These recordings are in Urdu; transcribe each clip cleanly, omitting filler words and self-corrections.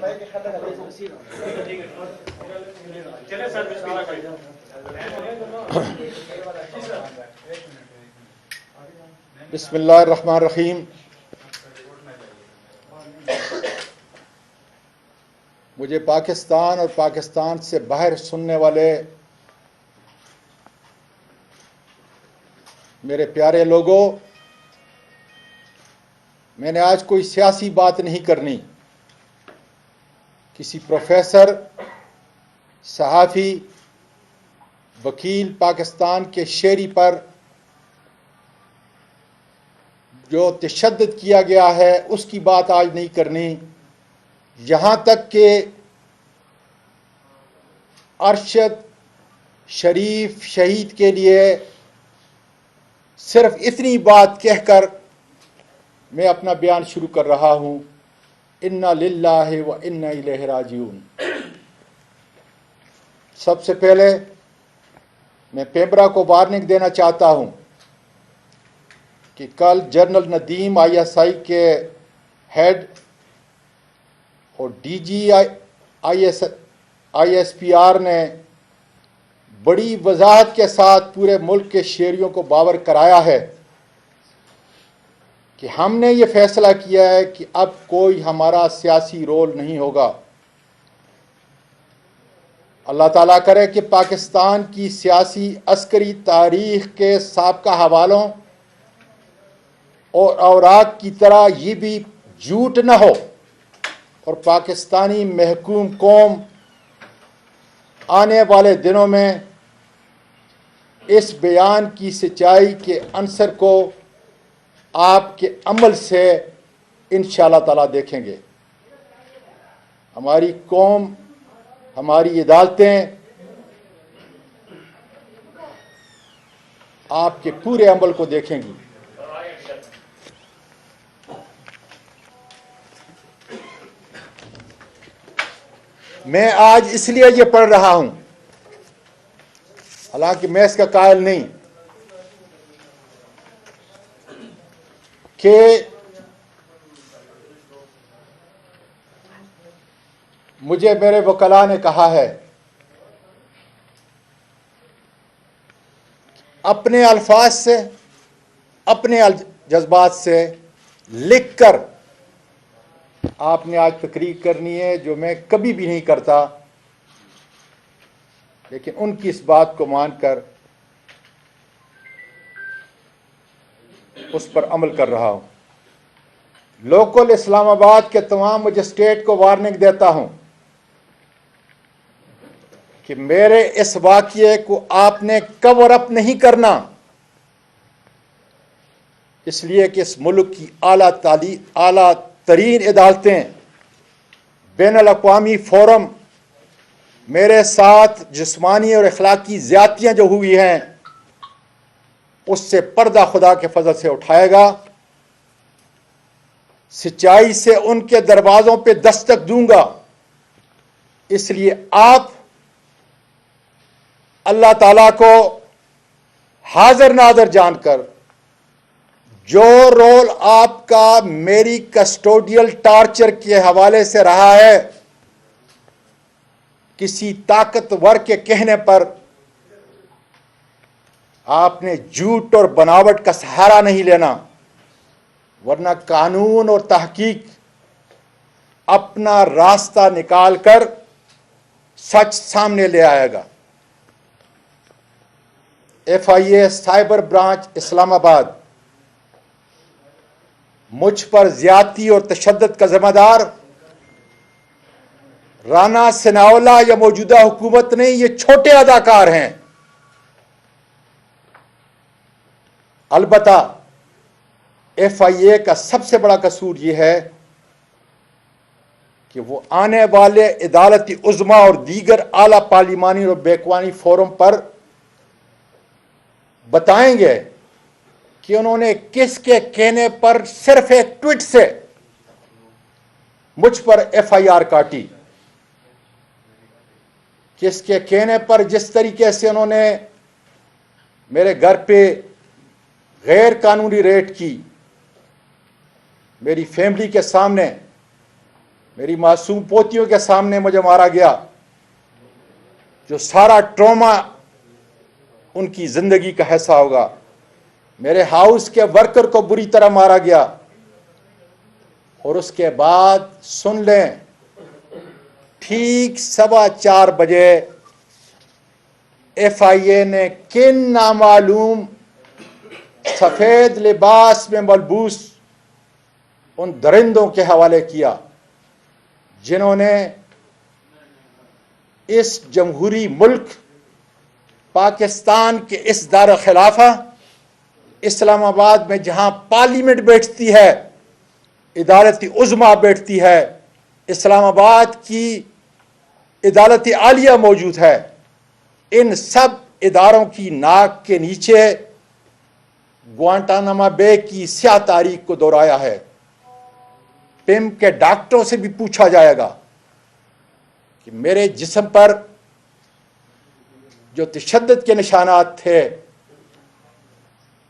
بسم اللہ الرحمن الرحیم. مجھے پاکستان اور پاکستان سے باہر سننے والے میرے پیارے لوگوں، میں نے آج کوئی سیاسی بات نہیں کرنی. کسی پروفیسر، صحافی، وکیل پاکستان کے شہری پر جو تشدد کیا گیا ہے اس کی بات آج نہیں کرنی. یہاں تک کہ ارشد شریف شہید کے لیے صرف اتنی بات کہہ کر میں اپنا بیان شروع کر رہا ہوں. انا للہ و انا الیہ راجعون. سب سے پہلے میں پیمبرا کو وارننگ دینا چاہتا ہوں کہ کل جنرل ندیم ISI کے ہیڈ اور DG ISPR نے بڑی وضاحت کے ساتھ پورے ملک کے شہریوں کو باور کرایا ہے کہ ہم نے یہ فیصلہ کیا ہے کہ اب کوئی ہمارا سیاسی رول نہیں ہوگا. اللہ تعالیٰ کرے کہ پاکستان کی سیاسی عسکری تاریخ کے سابقہ حوالوں اور اوراق کی طرح یہ بھی جھوٹ نہ ہو اور پاکستانی محکوم قوم آنے والے دنوں میں اس بیان کی سچائی کے عنصر کو آپ کے عمل سے انشاءاللہ تعالیٰ دیکھیں گے. ہماری قوم، ہماری عدالتیں آپ کے پورے عمل کو دیکھیں گی. میں آج اس لیے یہ پڑھ رہا ہوں، حالانکہ میں اس کا قائل نہیں، کہ مجھے میرے وکلاء نے کہا ہے اپنے الفاظ سے، اپنے جذبات سے لکھ کر آپ نے آج تقریر کرنی ہے، جو میں کبھی بھی نہیں کرتا، لیکن ان کی اس بات کو مان کر اس پر عمل کر رہا ہوں. لوکل اسلام آباد کے تمام مجسٹریٹ کو وارننگ دیتا ہوں کہ میرے اس واقعے کو آپ نے کور اپ نہیں کرنا، اس لیے کہ اس ملک کی اعلیٰ ترین عدالتیں، بین الاقوامی فورم میرے ساتھ جسمانی اور اخلاقی زیادتیاں جو ہوئی ہیں اس سے پردہ خدا کے فضل سے اٹھائے گا. سچائی سے ان کے دروازوں پہ دستک دوں گا. اس لیے آپ اللہ تعالیٰ کو حاضر ناظر جان کر جو رول آپ کا میری کسٹوڈیل ٹارچر کے حوالے سے رہا ہے، کسی طاقتور کے کہنے پر آپ نے جھوٹ اور بناوٹ کا سہارا نہیں لینا، ورنہ قانون اور تحقیق اپنا راستہ نکال کر سچ سامنے لے آئے گا. FIA سائبر برانچ اسلام آباد مجھ پر زیادتی اور تشدد کا ذمہ دار رانا ثناءاللہ یا موجودہ حکومت نہیں، یہ چھوٹے اداکار ہیں. البتہ FIA کا سب سے بڑا قصور یہ ہے کہ وہ آنے والے عدالتی عظمیٰ اور دیگر اعلیٰ پارلیمانی اور بیکوانی فورم پر بتائیں گے کہ انہوں نے کس کے کہنے پر صرف ایک ٹویٹ سے مجھ پر FIR کاٹی، کس کے کہنے پر جس طریقے سے انہوں نے میرے گھر پہ غیر قانونی ریڈ کی، میری فیملی کے سامنے میری معصوم پوتیوں کے سامنے مجھے مارا گیا، جو سارا ٹراما ان کی زندگی کا حصہ ہوگا۔ میرے ہاؤس کے ورکر کو بری طرح مارا گیا، اور اس کے بعد سن لیں، ٹھیک 4:15 بجے ایف آئی اے نے کن نامعلوم سفید لباس میں ملبوس ان درندوں کے حوالے کیا جنہوں نے اس جمہوری ملک پاکستان کے اس دار خلافہ اسلام آباد میں، جہاں پارلیمنٹ بیٹھتی ہے، عدالت عظمیٰ بیٹھتی ہے، اسلام آباد کی عدالت عالیہ موجود ہے، ان سب اداروں کی ناک کے نیچے گوانٹاناما بے کی سیاہ تاریخ کو دہرایا ہے۔ پم کے ڈاکٹروں سے بھی پوچھا جائے گا کہ میرے جسم پر جو تشدد کے نشانات تھے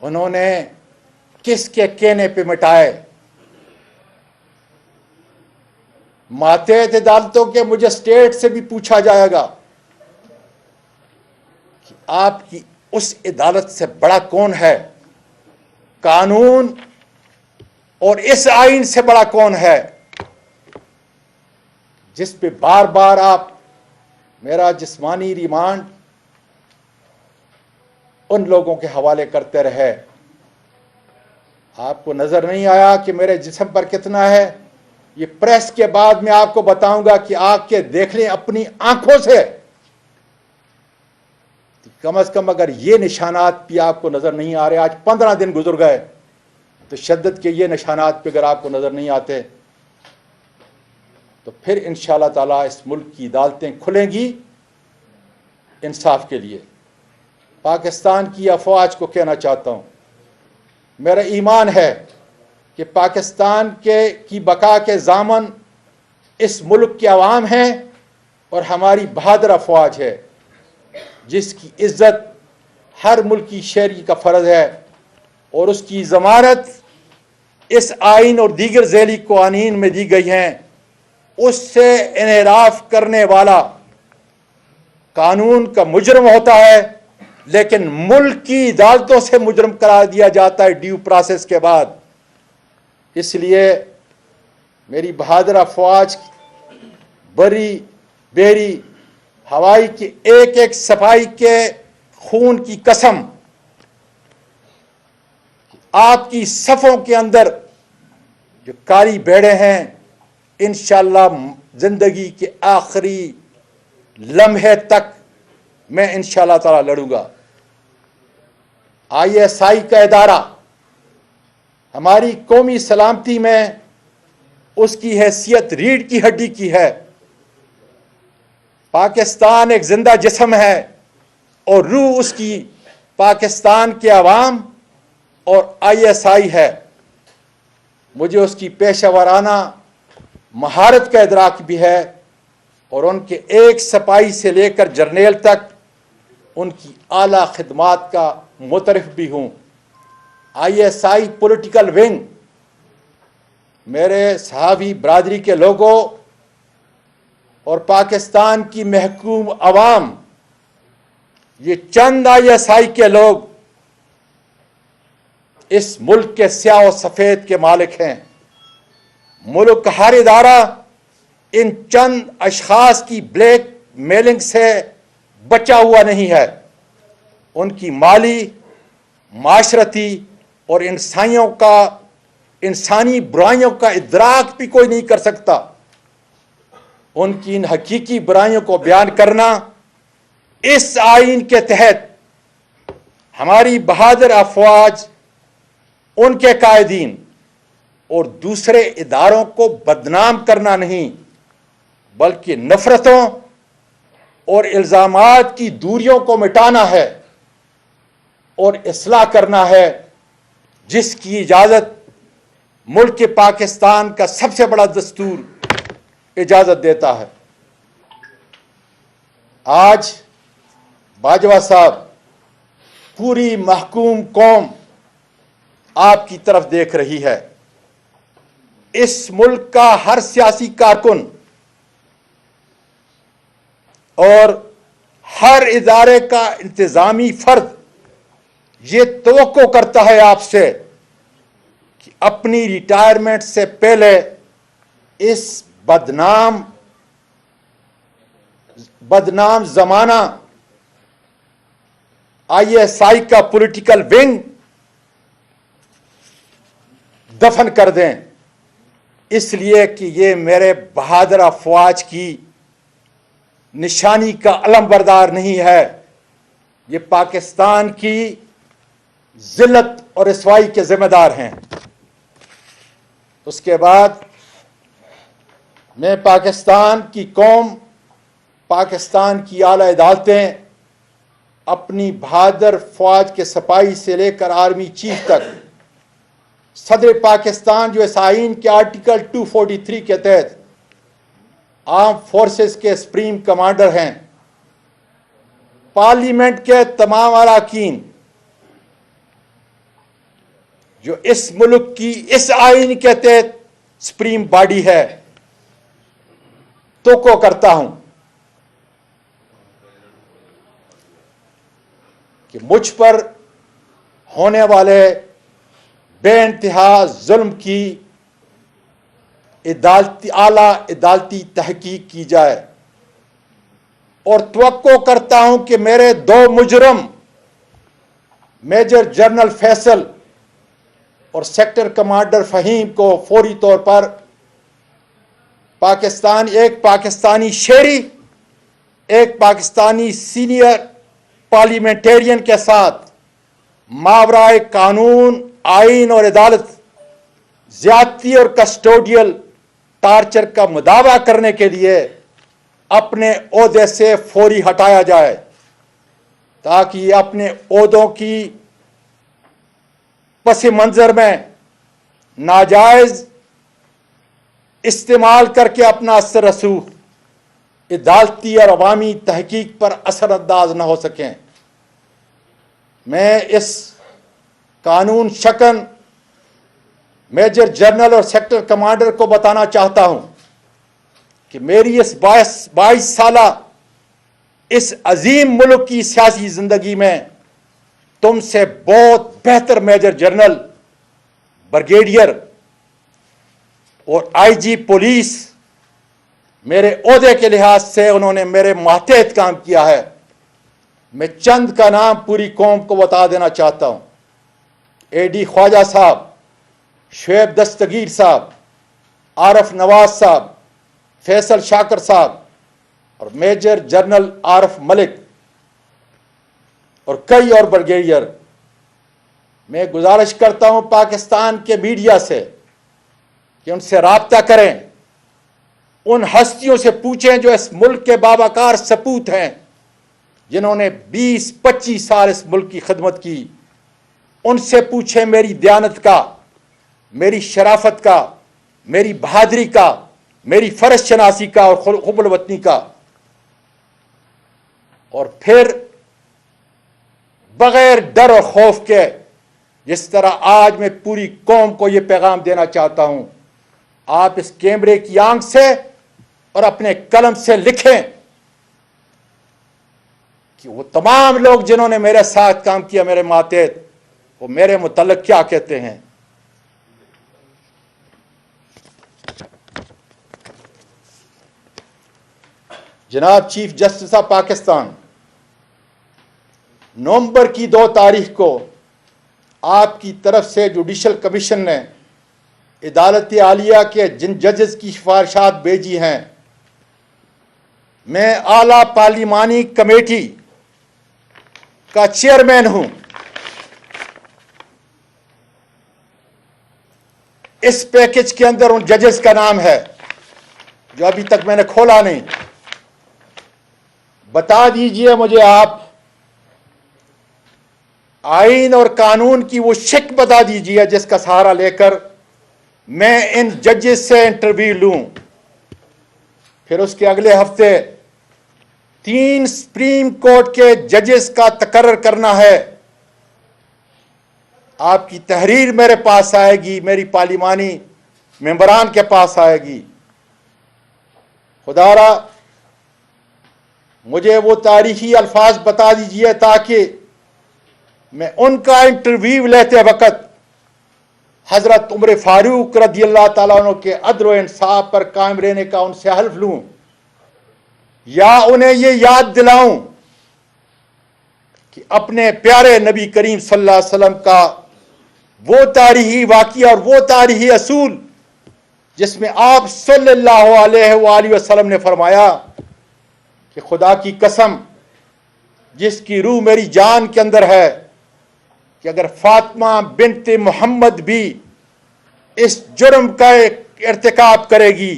انہوں نے کس کے کہنے پہ مٹائے۔ ماتحت عدالتوں کے مجسٹریٹ سے بھی پوچھا جائے گا کہ آپ کی اس عدالت سے بڑا کون ہے، قانون اور اس آئین سے بڑا کون ہے، جس پہ بار بار آپ میرا جسمانی ریمانڈ ان لوگوں کے حوالے کرتے رہے۔ آپ کو نظر نہیں آیا کہ میرے جسم پر کتنا ہے؟ یہ پریس کے بعد میں آپ کو بتاؤں گا کہ آ کے دیکھ لیں اپنی آنکھوں سے، کم از کم اگر یہ نشانات بھی آپ کو نظر نہیں آ رہے، آج 15 دن گزر گئے، تشدد کے یہ نشانات پہ اگر آپ کو نظر نہیں آتے تو پھر انشاءاللہ تعالیٰ اس ملک کی عدالتیں کھلیں گی انصاف کے لیے۔ پاکستان کی افواج کو کہنا چاہتا ہوں، میرا ایمان ہے کہ پاکستان کی بقا کے ضامن اس ملک کے عوام ہیں اور ہماری بہادر افواج ہے، جس کی عزت ہر ملکی شہری کا فرض ہے، اور اس کی ضمانت اس آئین اور دیگر ذیلی قوانین میں دی گئی ہیں۔ اس سے انحراف کرنے والا قانون کا مجرم ہوتا ہے، لیکن ملک کی عدالتوں سے مجرم قرار دیا جاتا ہے ڈیو پروسیس کے بعد۔ اس لیے میری بہادر افواج بری بیری ہوائی کی ایک ایک سپاہی کے خون کی قسم، آپ کی صفوں کے اندر جو کالی بیڑے ہیں، انشاءاللہ زندگی کے آخری لمحے تک میں انشاءاللہ تعالی لڑوں گا۔ آئی ایس آئی کا ادارہ ہماری قومی سلامتی میں اس کی حیثیت ریڑھ کی ہڈی کی ہے۔ پاکستان ایک زندہ جسم ہے اور روح اس کی پاکستان کے عوام اور آئی ایس آئی ہے۔ مجھے اس کی پیشہ ورانہ مہارت کا ادراک بھی ہے، اور ان کے ایک سپاہی سے لے کر جرنیل تک ان کی اعلیٰ خدمات کا مترف بھی ہوں۔ I S I political wing, میرے صحابی برادری کے لوگوں اور پاکستان کی محکوم عوام، یہ چند آئی ایس آئی کے لوگ اس ملک کے سیاہ و سفید کے مالک ہیں۔ ملک کا ہر ادارہ ان چند اشخاص کی بلیک میلنگ سے بچا ہوا نہیں ہے۔ ان کی مالی، معاشرتی اور انسانی برائیوں کا ادراک بھی کوئی نہیں کر سکتا۔ ان کی ان حقیقی برائیوں کو بیان کرنا اس آئین کے تحت ہماری بہادر افواج، ان کے قائدین اور دوسرے اداروں کو بدنام کرنا نہیں، بلکہ نفرتوں اور الزامات کی دوریوں کو مٹانا ہے اور اصلاح کرنا ہے، جس کی اجازت ملک پاکستان کا سب سے بڑا دستور اجازت دیتا ہے۔ آج باجوہ صاحب، پوری محکوم قوم آپ کی طرف دیکھ رہی ہے۔ اس ملک کا ہر سیاسی کارکن اور ہر ادارے کا انتظامی فرد یہ توقع کرتا ہے آپ سے کہ اپنی ریٹائرمنٹ سے پہلے اس بدنام زمانہ ISI کا پولیٹیکل ونگ دفن کر دیں، اس لیے کہ یہ میرے بہادر افواج کی نشانی کا علم بردار نہیں ہے، یہ پاکستان کی ذلت اور رسوائی کے ذمہ دار ہیں۔ اس کے بعد میں پاکستان کی قوم، پاکستان کی اعلی عدالتیں اپنی بہادر فوج کے سپاہی سے لے کر آرمی چیف تک، صدر پاکستان جو اس آئین کے آرٹیکل 243 کے تحت آرم فورسز کے سپریم کمانڈر ہیں، پارلیمنٹ کے تمام اراکین جو اس ملک کی اس آئین کے تحت سپریم باڈی ہے، توقع کرتا ہوں کہ مجھ پر ہونے والے بے انتہا ظلم کی اعلیٰ عدالتی تحقیق کی جائے، اور توقع کرتا ہوں کہ میرے 2 مجرم میجر جنرل فیصل اور سیکٹر کمانڈر فہیم کو فوری طور پر ایک پاکستانی شہری، ایک پاکستانی سینئر پارلیمنٹرین کے ساتھ ماورائے قانون، آئین اور عدالت زیادتی اور کسٹوڈیل ٹارچر کا مداوع کرنے کے لیے اپنے عہدے سے فوری ہٹایا جائے، تاکہ یہ اپنے عہدوں کی پس منظر میں ناجائز استعمال کر کے اپنا اثر رسوخ عدالتی اور عوامی تحقیق پر اثر انداز نہ ہو سکیں۔ میں اس قانون شکن میجر جنرل اور سیکٹر کمانڈر کو بتانا چاہتا ہوں کہ میری اس 22 سالہ اس عظیم ملک کی سیاسی زندگی میں تم سے بہت بہتر میجر جنرل، بریگیڈیئر اور IG پولیس میرے عہدے کے لحاظ سے انہوں نے میرے ماتحت کام کیا ہے۔ میں چند کا نام پوری قوم کو بتا دینا چاہتا ہوں: AD خواجہ صاحب، شعیب دستگیر صاحب، عارف نواز صاحب، فیصل شاکر صاحب اور میجر جنرل عارف ملک اور کئی اور بریگیڈیئر۔ میں گزارش کرتا ہوں پاکستان کے میڈیا سے کہ ان سے رابطہ کریں، ان ہستیوں سے پوچھیں جو اس ملک کے باوقار سپوت ہیں، جنہوں نے 20-25 سال اس ملک کی خدمت کی۔ ان سے پوچھیں میری دیانت کا، میری شرافت کا، میری بہادری کا، میری فرض شناسی کا اور حب الوطنی کا، اور پھر بغیر ڈر اور خوف کے، جس طرح آج میں پوری قوم کو یہ پیغام دینا چاہتا ہوں، آپ اس کیمرے کی آنکھ سے اور اپنے قلم سے لکھیں کہ وہ تمام لوگ جنہوں نے میرے ساتھ کام کیا، میرے ماتحت، وہ میرے متعلق کیا کہتے ہیں۔ جناب چیف جسٹس آف پاکستان، نومبر کی 2 تاریخ کو آپ کی طرف سے جوڈیشل کمیشن نے عدالت عالیہ کے جن ججز کی سفارشات بھیجی ہیں، میں اعلیٰ پارلیمانی کمیٹی کا چیئرمین ہوں۔ اس پیکج کے اندر ان ججز کا نام ہے جو ابھی تک میں نے کھولا نہیں۔ بتا دیجئے مجھے آپ آئین اور قانون کی وہ شک بتا دیجئے جس کا سہارا لے کر میں ان ججز سے انٹرویو لوں۔ پھر اس کے اگلے ہفتے 3 سپریم کورٹ کے ججز کا تقرر کرنا ہے۔ آپ کی تحریر میرے پاس آئے گی، میری پارلیمانی ممبران کے پاس آئے گی. خدا را مجھے وہ تاریخی الفاظ بتا دیجئے تاکہ میں ان کا انٹرویو لیتے وقت حضرت عمر فاروق رضی اللہ تعالیٰ عنہ کے عدل و انصاف پر قائم رہنے کا ان سے حلف لوں، یا انہیں یہ یاد دلاؤں کہ اپنے پیارے نبی کریم صلی اللہ علیہ وسلم کا وہ تاریخی واقعہ اور وہ تاریخی اصول جس میں آپ صلی اللہ علیہ وآلہ وسلم نے فرمایا کہ خدا کی قسم جس کی روح میری جان کے اندر ہے کہ اگر فاطمہ بنت محمد بھی اس جرم کا ارتکاب کرے گی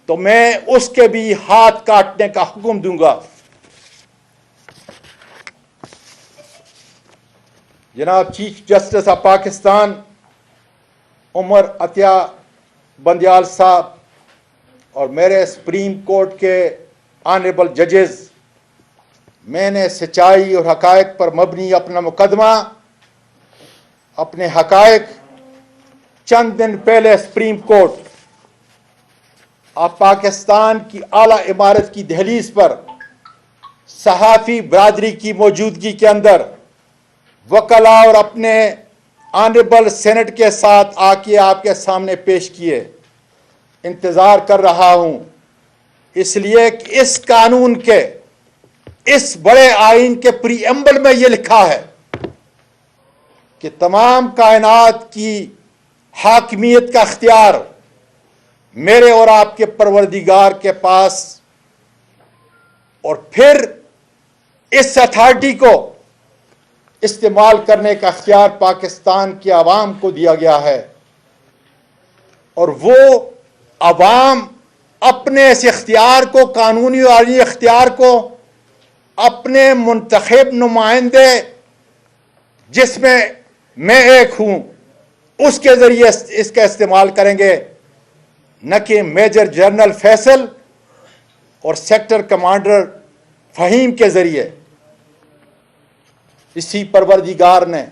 تو میں اس کے بھی ہاتھ کاٹنے کا حکم دوں گا. جناب چیف جسٹس آف پاکستان عمر عطیہ بندیال صاحب اور میرے سپریم کورٹ کے آنریبل ججز، میں نے سچائی اور حقائق پر مبنی اپنا مقدمہ، اپنے حقائق چند دن پہلے سپریم کورٹ آف پاکستان کی اعلیٰ عمارت کی دہلیز پر صحافی برادری کی موجودگی کے اندر وکلاء اور اپنے آنریبل سینٹ کے ساتھ آ کے آپ کے سامنے پیش کیے. انتظار کر رہا ہوں اس لیے کہ اس قانون کے اس بڑے آئین کے پری ایمبل میں یہ لکھا ہے کہ تمام کائنات کی حاکمیت کا اختیار میرے اور آپ کے پروردگار کے پاس، اور پھر اس اتھارٹی کو استعمال کرنے کا اختیار پاکستان کی عوام کو دیا گیا ہے، اور وہ عوام اپنے اس اختیار کو، قانونی اور آئینی اختیار کو، اپنے منتخب نمائندے جس میں میں ایک ہوں اس کے ذریعے اس کا استعمال کریں گے، نہ کہ میجر جنرل فیصل اور سیکٹر کمانڈر فہیم کے ذریعے. اسی پروردگار نے،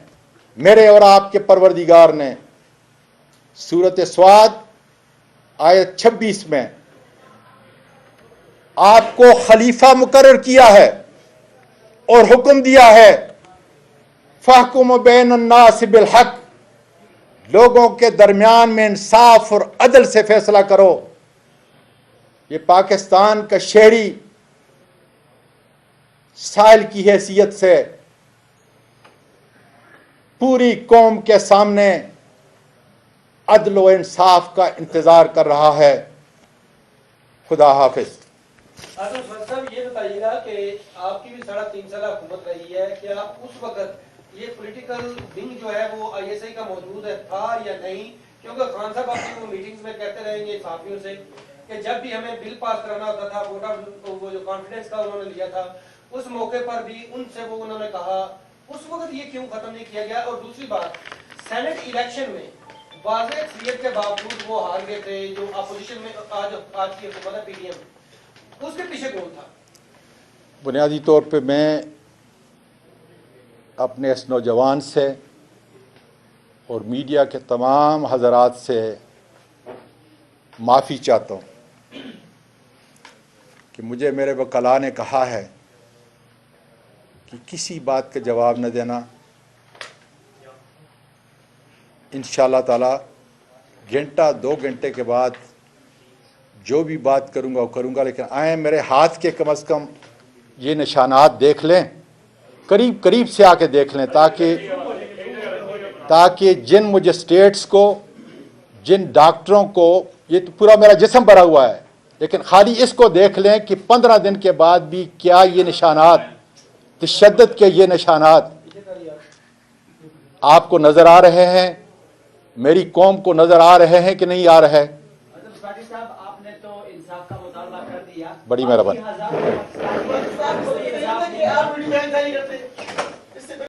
میرے اور آپ کے پروردگار نے سورۃ صاد آیت 26 میں آپ کو خلیفہ مقرر کیا ہے اور حکم دیا ہے فَاحْكُمْ بَيْنَ النَّاسِ بِالْحَقِّ، لوگوں کے درمیان میں انصاف اور عدل سے فیصلہ کرو. یہ پاکستان کا شہری سائل کی حیثیت سے پوری قوم کے سامنے عدل و انصاف کا انتظار کر رہا ہے. خدا حافظ. صاحب یہ بتائیے گا کہ آپ کی بھی 3.5 سالہ حکومت رہی ہے، کیا اس وقت یہ پولیٹیکل ونگ جو ہے وہ آئی ایس آئی کا موجود ہے تھا یا نہیں؟ کیونکہ خان صاحب اپنی وہ میٹنگز میں کہتے رہیں گے صحافیوں سے کہ جب بھی ہمیں بل پاس کرانا ہوتا تھا، ووٹ آف وہ جو کانفیڈنس کا انہوں نے لیا تھا، اس موقع پر بھی ان سے وہ انہوں نے کہا، اس وقت یہ کیوں ختم نہیں کیا گیا؟ اور دوسری بات، سینٹ الیکشن میں واضح اکثریت کے باوجود وہ ہار گئے تھے، جو اپوزیشن میں آج کی حکومت ہے پی ڈی ایم، اس کے پیچھے کون تھا؟ بنیادی طور پہ میں اپنے اس نوجوان سے اور میڈیا کے تمام حضرات سے معافی چاہتا ہوں کہ مجھے میرے وکلاء نے کہا ہے کہ کسی بات کا جواب نہ دینا. انشاءاللہ تعالی گھنٹہ 2 گھنٹے کے بعد جو بھی بات کروں گا وہ کروں گا، لیکن آئیں میرے ہاتھ کے کم از کم یہ نشانات دیکھ لیں، قریب سے آ کے دیکھ لیں، تاکہ جن مجسٹریٹس کو، جن ڈاکٹروں کو، یہ تو پورا میرا جسم بھرا ہوا ہے، لیکن خالی اس کو دیکھ لیں کہ 15 دن کے بعد بھی کیا یہ نشانات، تشدد کے یہ نشانات آپ کو نظر آ رہے ہیں، میری قوم کو نظر آ رہے ہیں کہ نہیں آ رہے؟ بڑی مہربانی.